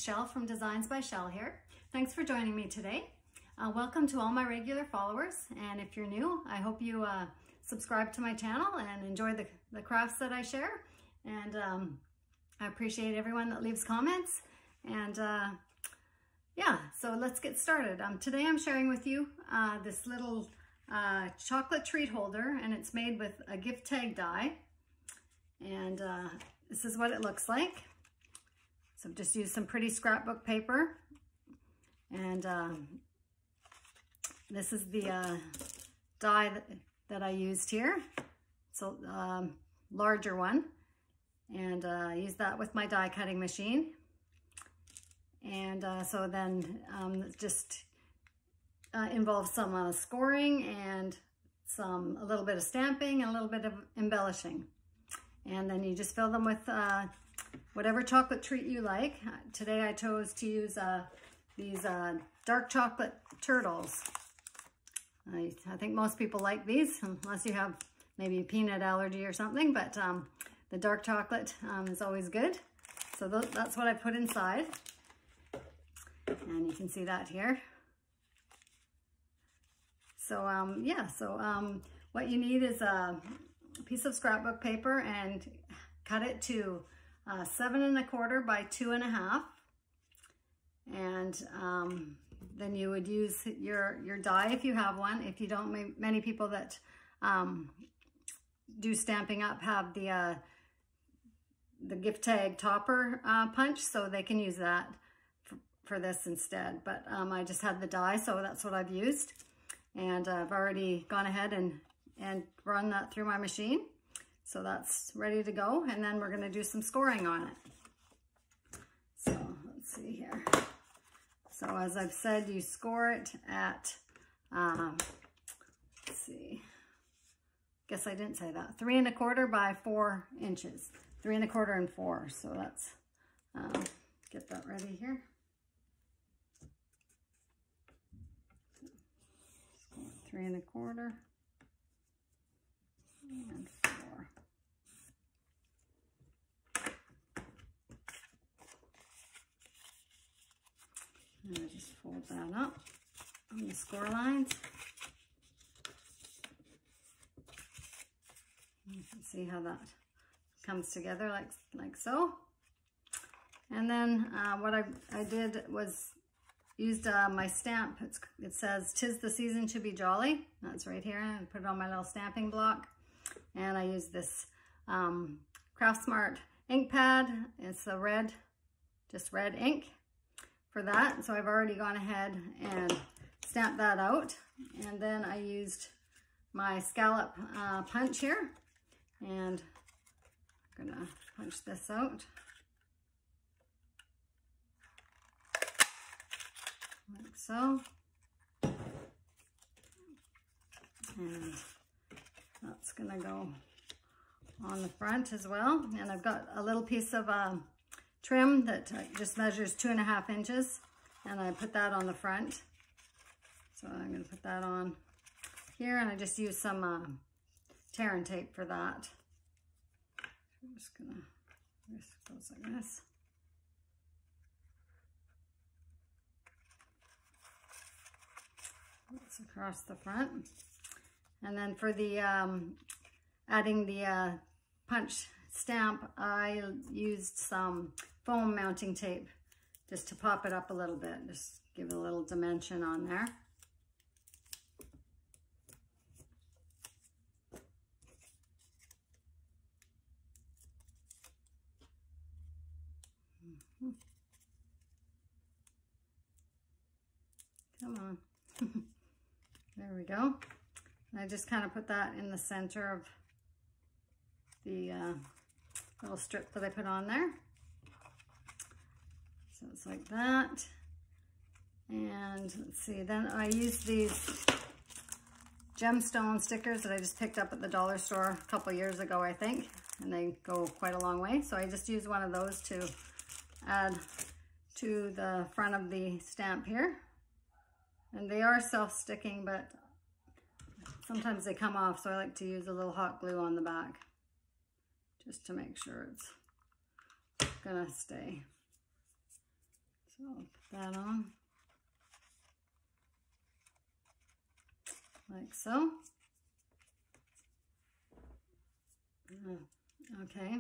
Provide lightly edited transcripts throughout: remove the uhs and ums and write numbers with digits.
it's Shell from Designs by Shell here. Thanks for joining me today. Welcome to all my regular followers, and if you're new, I hope you subscribe to my channel and enjoy the crafts that I share. And I appreciate everyone that leaves comments. And yeah, so let's get started. Today I'm sharing with you this little chocolate treat holder, and it's made with a gift tag die. And this is what it looks like. So I've just used some pretty scrapbook paper, and this is the die that I used here. It's a larger one, and I used that with my die cutting machine. And so then it just involves some scoring and a little bit of stamping and a little bit of embellishing. And then you just fill them with whatever chocolate treat you like. Today I chose to use these dark chocolate turtles. I think most people like these, unless you have maybe a peanut allergy or something, but the dark chocolate is always good. So that's what I put inside. And you can see that here. So yeah, so what you need is a piece of scrapbook paper, and cut it to 7 1/4 by 2 1/2. And then you would use your die if you have one. If you don't, many people that do Stampin' Up! Have the gift tag topper punch, so they can use that for this instead. But I just had the die, so that's what I've used. And I've already gone ahead and run that through my machine. So that's ready to go. And then we're gonna do some scoring on it. So let's see here. So as I've said, you score it at, let's see, guess I didn't say that, 3 1/4 by 4 inches. 3 1/4 and 4. So let's get that ready here. 3 1/4 and 4. And I just fold that up on the score lines. You can see how that comes together like so. And then what I did was used my stamp. It says, "'Tis the season to be jolly." That's right here. I put it on my little stamping block. And I used this Craft Smart ink pad. It's a red, just red ink for that. So I've already gone ahead and stamped that out. And then I used my scallop punch here. And I'm gonna punch this out. Like so. And that's gonna go on the front as well. And I've got a little piece of trim that just measures 2 1/2 inches, and I put that on the front. So I'm gonna put that on here, and I just use some tear and tape for that. I'm just gonna, this goes like this. That's across the front. And then for the adding the punch stamp, I used some foam mounting tape just to pop it up a little bit, just give it a little dimension on there. Come on. There we go. And I just kind of put that in the center of the little strip that I put on there. So it's like that. And let's see, then I used these gemstone stickers that I just picked up at the dollar store a couple years ago, I think. And they go quite a long way. So I just used one of those to add to the front of the stamp here. And they are self-sticking, but sometimes they come off, so I like to use a little hot glue on the back just to make sure it's gonna stay. So I'll put that on like so. Okay,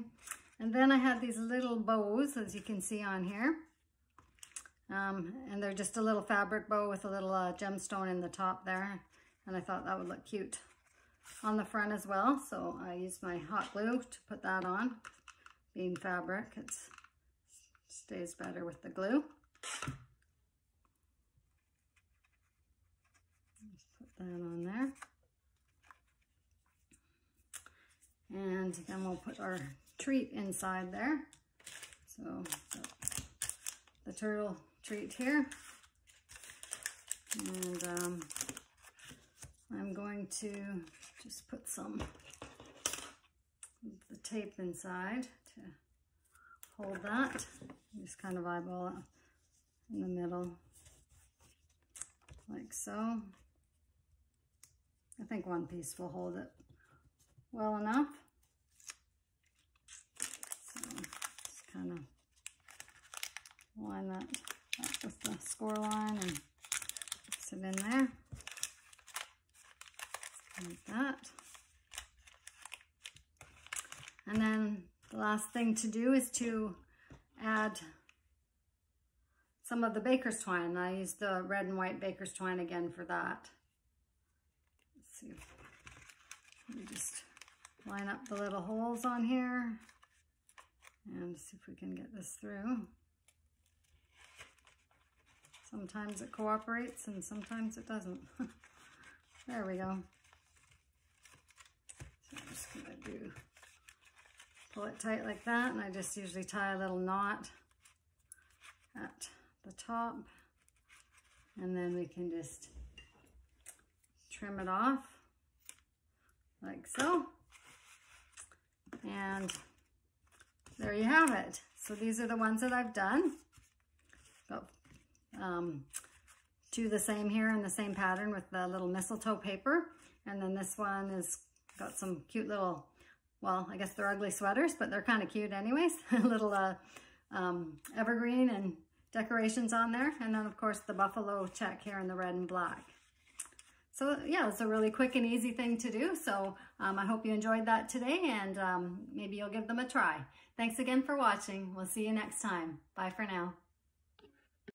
and then I have these little bows, as you can see on here, and they're just a little fabric bow with a little gemstone in the top there, and I thought that would look cute on the front as well, so I used my hot glue to put that on. Being fabric, it stays better with the glue. Just put that on there. And then we'll put our treat inside there. So the turtle treat here. And I'm going to just put some of the tape inside to hold that. Just kind of eyeball it in the middle, like so. I think one piece will hold it well enough. So just kind of line that up with the score line and fix it in there, like that. And then the last thing to do is to add some of the baker's twine. I used the red and white baker's twine again for that. Let's see. Let me just line up the little holes on here and see if we can get this through. Sometimes it cooperates and sometimes it doesn't. There we go. So I'm just gonna pull it tight like that, and I just usually tie a little knot at the top, and then we can just trim it off like so. And there you have it. So these are the ones that I've done. Got two the same here in the same pattern with the little mistletoe paper. And then this one has got some cute little, well, I guess they're ugly sweaters, but they're kind of cute anyways. Little evergreen and decorations on there. And then of course the buffalo check here in the red and black. So yeah, it's a really quick and easy thing to do. So I hope you enjoyed that today, and maybe you'll give them a try. Thanks again for watching. We'll see you next time. Bye for now.